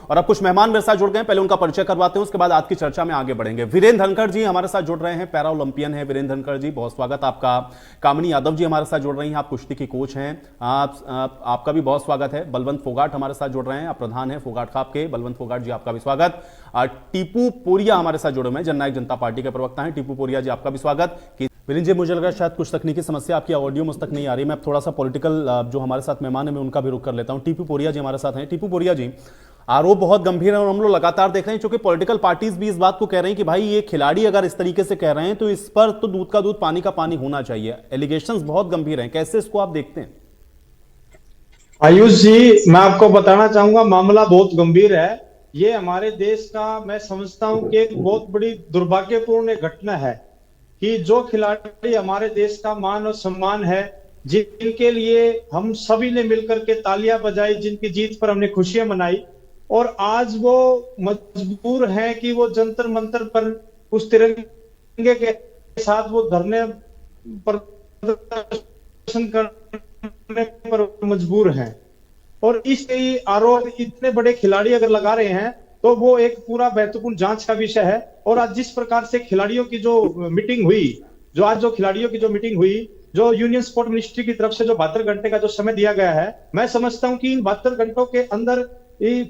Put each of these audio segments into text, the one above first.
और अब कुछ मेहमान मेरे साथ जुड़ गए हैं, पहले उनका परिचय करवाते हैं, उसके बाद आज की चर्चा में आगे बढ़ेंगे। वीरेंद्र धनखड़ जी हमारे साथ जुड़ रहे हैं, पैरा ओलंपियन है वीरेंद्र धनखड़ जी, बहुत स्वागत आपका। कामिनी यादव जी हमारे साथ जुड़ रही हैं, आप कुश्ती की कोच हैं, आपका भी बहुत स्वागत है। बलवंत फोगाट हमारे साथ जुड़ रहे हैं, आप प्रधान हैं फोगाट खाप के। बलवंत फोगाट जी आपका भी स्वागत। टीपू पोरिया हमारे साथ जुड़े हुए हैं, जननायक जनता पार्टी के प्रवक्ता हैं। टीपू पोरिया जी आपका भी स्वागत। वीरेंद्र जी, मुझे लग रहा है शायद कुछ तकनीकी समस्या, आपकी ऑडियो मुझ तक नहीं आ रही। मैं थोड़ा सा पॉलिटिकल जो हमारे साथ मेहमान है मैं उनका भी रुख कर लेता हूं। टीपू पोरिया जी हमारे साथ हैं। टीपू पोरिया जी, आरोप बहुत गंभीर है और हम लोग लगातार देख रहे हैं, क्योंकि पॉलिटिकल पार्टीज भी इस बात को कह रहे हैं कि भाई ये खिलाड़ी अगर इस तरीके से कह रहे हैं तो इस पर तो दूध का दूध पानी का पानी होना चाहिए। एलिगेशंस बहुत गंभीर हैं, कैसे इसको आप देखते हैं? आयुष जी, मैं आपको बताना चाहूंगा मामला बहुत गंभीर है। ये हमारे देश का, मैं समझता हूं कि एक बहुत बड़ी दुर्भाग्यपूर्ण घटना है कि जो खिलाड़ी हमारे देश का मान और सम्मान है, जिनके लिए हम सभी ने मिलकर के तालियां बजाई, जिनकी जीत पर हमने खुशियां मनाई, और आज वो मजबूर हैं कि वो जंतर मंतर पर उस तिरंगे के साथ वो धरने पर प्रदर्शन करने पर मजबूर हैं। और इस आरोप इतने बड़े खिलाड़ी अगर लगा रहे हैं तो वो एक पूरा महत्वपूर्ण जांच का विषय है। और आज जिस प्रकार से खिलाड़ियों की जो मीटिंग हुई, जो खिलाड़ियों की जो मीटिंग हुई, जो यूनियन स्पोर्ट मिनिस्ट्री की तरफ से जो 72 घंटे का जो समय दिया गया है, मैं समझता हूं कि इन 72 घंटों के अंदर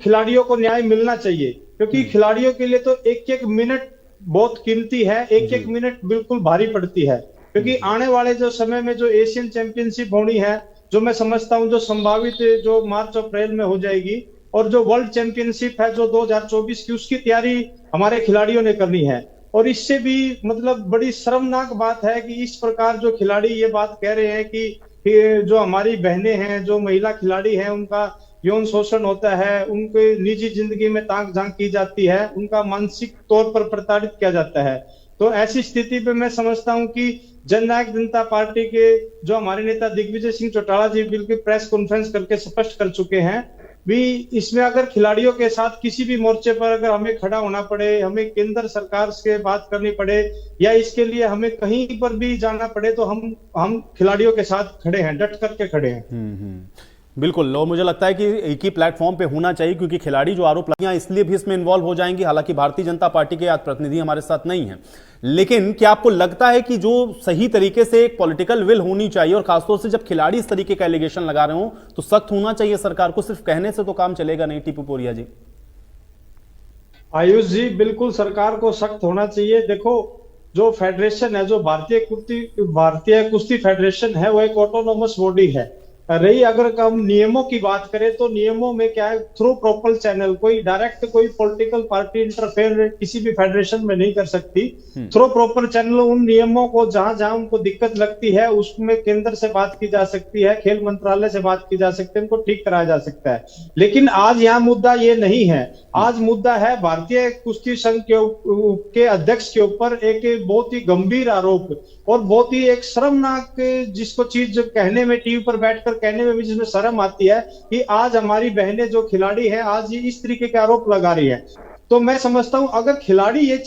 खिलाड़ियों को न्याय मिलना चाहिए, क्योंकि खिलाड़ियों के लिए तो एक एक मिनट बहुत कीमती है, एक एक मिनट बिल्कुल भारी पड़ती है। क्योंकि आने वाले जो समय में जो एशियन चैंपियनशिप होनी है, जो मैं समझता हूं जो संभावित जो मार्च अप्रैल में हो जाएगी, और जो वर्ल्ड चैंपियनशिप है जो 2024 की, उसकी तैयारी हमारे खिलाड़ियों ने करनी है। और इससे भी मतलब बड़ी शर्मनाक बात है कि इस प्रकार जो खिलाड़ी ये बात कह रहे हैं कि जो हमारी बहनें हैं, जो महिला खिलाड़ी हैं, उनका यौन शोषण होता है, उनके निजी जिंदगी में ताक झांक की जाती है, उनका मानसिक तौर पर प्रताड़ित किया जाता है। तो ऐसी स्थिति पे मैं समझता हूं कि जननायक जनता पार्टी के जो हमारे नेता दिग्विजय सिंह चौटाला जी बिल्कुल प्रेस कॉन्फ्रेंस करके स्पष्ट कर चुके हैं भी, इसमें अगर खिलाड़ियों के साथ किसी भी मोर्चे पर अगर हमें खड़ा होना पड़े, हमें केंद्र सरकार से बात करनी पड़े, या इसके लिए हमें कहीं पर भी जाना पड़े, तो हम खिलाड़ियों के साथ खड़े हैं, डट करके खड़े हैं। बिल्कुल। और मुझे लगता है कि एक ही प्लेटफॉर्म पे होना चाहिए, क्योंकि खिलाड़ी जो आरोप लगाएंगे इसलिए भी इसमें इन्वॉल्व हो जाएंगे। हालांकि भारतीय जनता पार्टी के आज प्रतिनिधि हमारे साथ नहीं है, लेकिन क्या आपको लगता है कि जो सही तरीके से एक पॉलिटिकल विल होनी चाहिए, और खासतौर से जब खिलाड़ी इस तरीके का एलिगेशन लगा रहे हो, तो सख्त होना चाहिए सरकार को? सिर्फ कहने से तो काम चलेगा नहीं। टीपू पोरिया जी। आयुष जी, बिल्कुल सरकार को सख्त होना चाहिए। देखो, जो फेडरेशन है, जो भारतीय कुश्ती फेडरेशन है, वो एक ऑटोनोमस बॉडी है। रही अगर हम नियमों की बात करें तो नियमों में क्या है, थ्रू प्रॉपर चैनल, कोई डायरेक्ट कोई पॉलिटिकल पार्टी इंटरफेयर किसी भी फेडरेशन में नहीं कर सकती। थ्रू प्रॉपर चैनल उन नियमों को जहां जहां उनको दिक्कत लगती है उसमें केंद्र से बात की जा सकती है, खेल मंत्रालय से बात की जा सकती है, उनको ठीक कराया जा सकता है। लेकिन आज यहाँ मुद्दा ये नहीं है। आज मुद्दा है भारतीय कुश्ती संघ के अध्यक्ष के ऊपर एक बहुत ही गंभीर आरोप, और बहुत ही एक शर्मनाक, जिसको चीज कहने में, टीवी पर बैठकर कहने में भी जिसमें शर्म आती है, कि आज हमारी बहनें जो खिलाड़ी हैं आज ये इस तरीके के आरोप लगा रही है। तो मैं समझता हूं अगर खिलाड़ी ये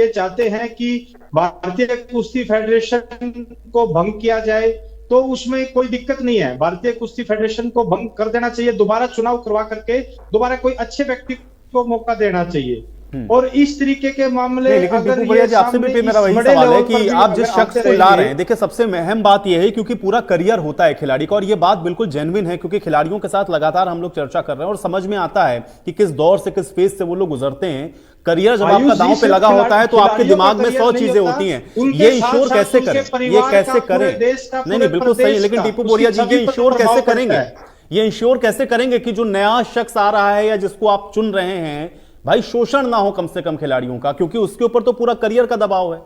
चाहते हैं कि भारतीय कुश्ती फेडरेशन को भंग किया जाए, तो उसमें कोई दिक्कत नहीं है। भारतीय कुश्ती फेडरेशन को भंग कर देना चाहिए, दोबारा चुनाव करवा करके दोबारा कोई अच्छे व्यक्ति को मौका देना चाहिए। और इस तरीके के मामले, लेकिन जी आपसे भी मेरा वही सवाल है कि आप जिस शख्स को ला रहे हैं, देखिए सबसे अहम बात यह है, क्योंकि पूरा करियर होता है खिलाड़ी का, और ये बात बिल्कुल जेन्युइन है, क्योंकि खिलाड़ियों के साथ लगातार हम लोग चर्चा कर रहे हैं और समझ में आता है कि किस दौर से, किस फेज से वो लोग गुजरते हैं। करियर जब आपका दांव पे लगा होता है तो आपके दिमाग में 100 चीजें होती हैं। ये इंश्योर कैसे करें, ये कैसे करें? नहीं, बिल्कुल सही है, लेकिन टीपू पोरिया जी ये इंश्योर कैसे करेंगे? ये इंश्योर कैसे करेंगे कि जो नया शख्स आ रहा है या जिसको आप चुन रहे हैं, भाई शोषण ना हो कम से कम खिलाड़ियों का, क्योंकि उसके ऊपर तो पूरा करियर का दबाव है।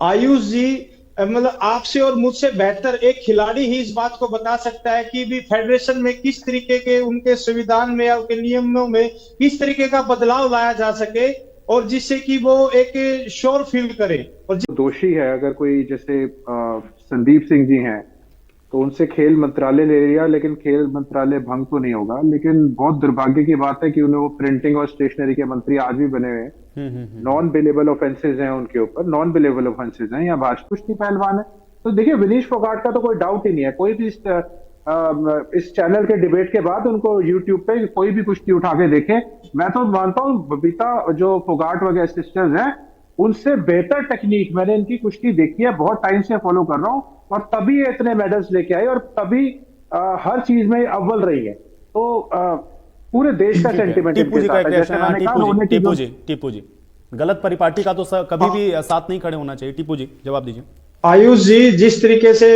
आयुष जी, मतलब आपसे और मुझसे बेहतर एक खिलाड़ी ही इस बात को बता सकता है कि भी फेडरेशन में किस तरीके के, उनके संविधान में या उनके नियमों में किस तरीके का बदलाव लाया जा सके, और जिससे कि वो एक श्योर फील करे। और दोषी है, अगर कोई जैसे संदीप सिंह जी हैं, तो उनसे खेल मंत्रालय ले लिया, लेकिन खेल मंत्रालय भंग तो नहीं होगा। लेकिन बहुत दुर्भाग्य की बात है कि उन्हें वो प्रिंटिंग और स्टेशनरी के मंत्री आज भी बने हुए हैं। नॉन बिलेबल ऑफेंसेज हैं उनके ऊपर, नॉन बिलेबल ऑफेंसेज हैं, या भाजपा कुश्ती पहलवान है। तो देखिए, विनीश फोगाट का तो कोई डाउट ही नहीं है, कोई भी इस चैनल के डिबेट के बाद उनको यूट्यूब पे कोई भी कुश्ती उठा के देखे। मैं तो मानता हूँ बबीता जो फोगाट वगैरह सिस्टर्स हैं, उनसे बेहतर टेक्निक मैंने इनकी कुश्ती देखी है, बहुत टाइम से फॉलो कर रहा हूँ, और तभी ये इतने मेडल्स लेके आई और तभी हर चीज में अव्वल रही है। तो पूरे देश का सेंटिमेंट टीपू जी का एक रिएक्शन है। टीपू जी गलत परिपाटी का तो कभी भी साथ नहीं खड़े होना चाहिए। टीपू जी जवाब दीजिए। आयुष जी, जिस तरीके से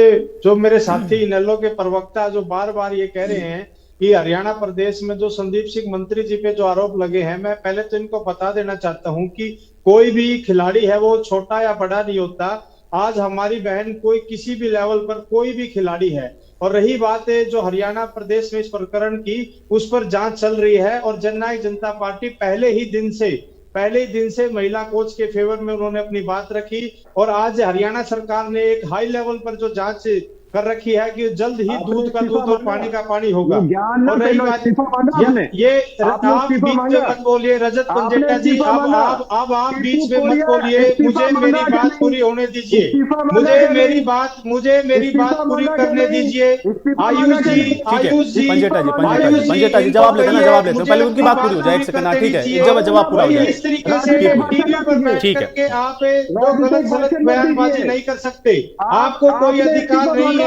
जो मेरे साथी इनेलो के प्रवक्ता जो बार बार ये कह रहे हैं कि हरियाणा प्रदेश में जो संदीप सिंह मंत्री जी पे जो आरोप लगे हैं, मैं पहले तो इनको बता देना चाहता हूं कि कोई भी खिलाड़ी है वो छोटा या बड़ा नहीं होता। आज हमारी बहन कोई किसी भी लेवल पर कोई भी खिलाड़ी है। और रही बात है जो हरियाणा प्रदेश में इस प्रकरण की, उस पर जांच चल रही है और जननायक जनता पार्टी पहले ही दिन से महिला कोच के फेवर में उन्होंने अपनी बात रखी। और आज हरियाणा सरकार ने एक हाई लेवल पर जो जांच कर रखी है कि जल्द ही दूध का दूध और पानी का पानी होगा। और रही बात ये आप बीच में मत बोलिए रजत पंजेटा जी, अब आप बीच में मत बोलिए, मुझे मेरी बात पूरी होने दीजिए, मुझे मेरी बात पूरी करने दीजिए। आयुष जी पंजेटा जी जवाब लेते ना, जवाब लेते पहले उनकी बात पूरी हो जाए। एक सेकंड, ठीक है, जवाब पूरा हो जाए। इस तरीके से टीवी पर बैठ करके आप गलत बयानबाजी नहीं कर सकते, आपको कोई अधिकार नहीं है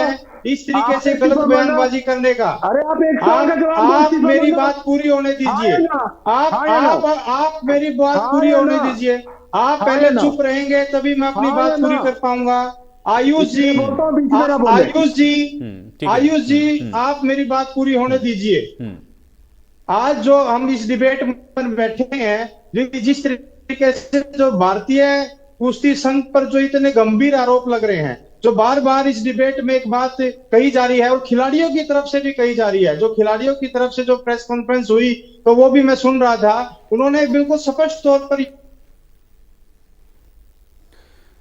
इस तरीके से गलत बयानबाजी करने का। अरे आप मेरी बात पूरी होने दीजिए, आप मेरी बात पूरी होने दीजिए। आप पहले चुप रहेंगे तभी मैं अपनी बात पूरी कर पाऊंगा। आयुष जी आप मेरी बात पूरी होने दीजिए। आज जो हम इस डिबेट में बैठे हैं, जिस तरीके से जो भारतीय कुश्ती संघ पर जो इतने गंभीर आरोप लग रहे हैं, जो बार बार इस डिबेट में एक बात कही जा रही है और खिलाड़ियों की तरफ से भी कही जा रही है, जो खिलाड़ियों की तरफ से जो प्रेस कॉन्फ्रेंस हुई तो वो भी मैं सुन रहा था, उन्होंने बिल्कुल स्पष्ट तौर पर।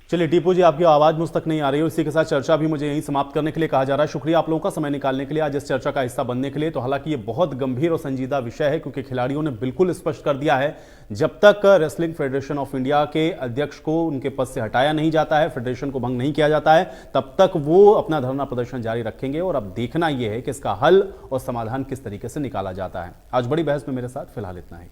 चलिए टीपू जी, आपकी आवाज मुझ तक नहीं आ रही है, इसी के साथ चर्चा भी मुझे यहीं समाप्त करने के लिए कहा जा रहा है। शुक्रिया आप लोगों का समय निकालने के लिए, आज इस चर्चा का हिस्सा बनने के लिए। तो हालांकि ये बहुत गंभीर और संजीदा विषय है, क्योंकि खिलाड़ियों ने बिल्कुल स्पष्ट कर दिया है, जब तक रेसलिंग फेडरेशन ऑफ इंडिया के अध्यक्ष को उनके पद से हटाया नहीं जाता है, फेडरेशन को भंग नहीं किया जाता है, तब तक वो अपना धरना प्रदर्शन जारी रखेंगे। और अब देखना यह है कि इसका हल और समाधान किस तरीके से निकाला जाता है। आज बड़ी बहस में मेरे साथ फिलहाल इतना ही।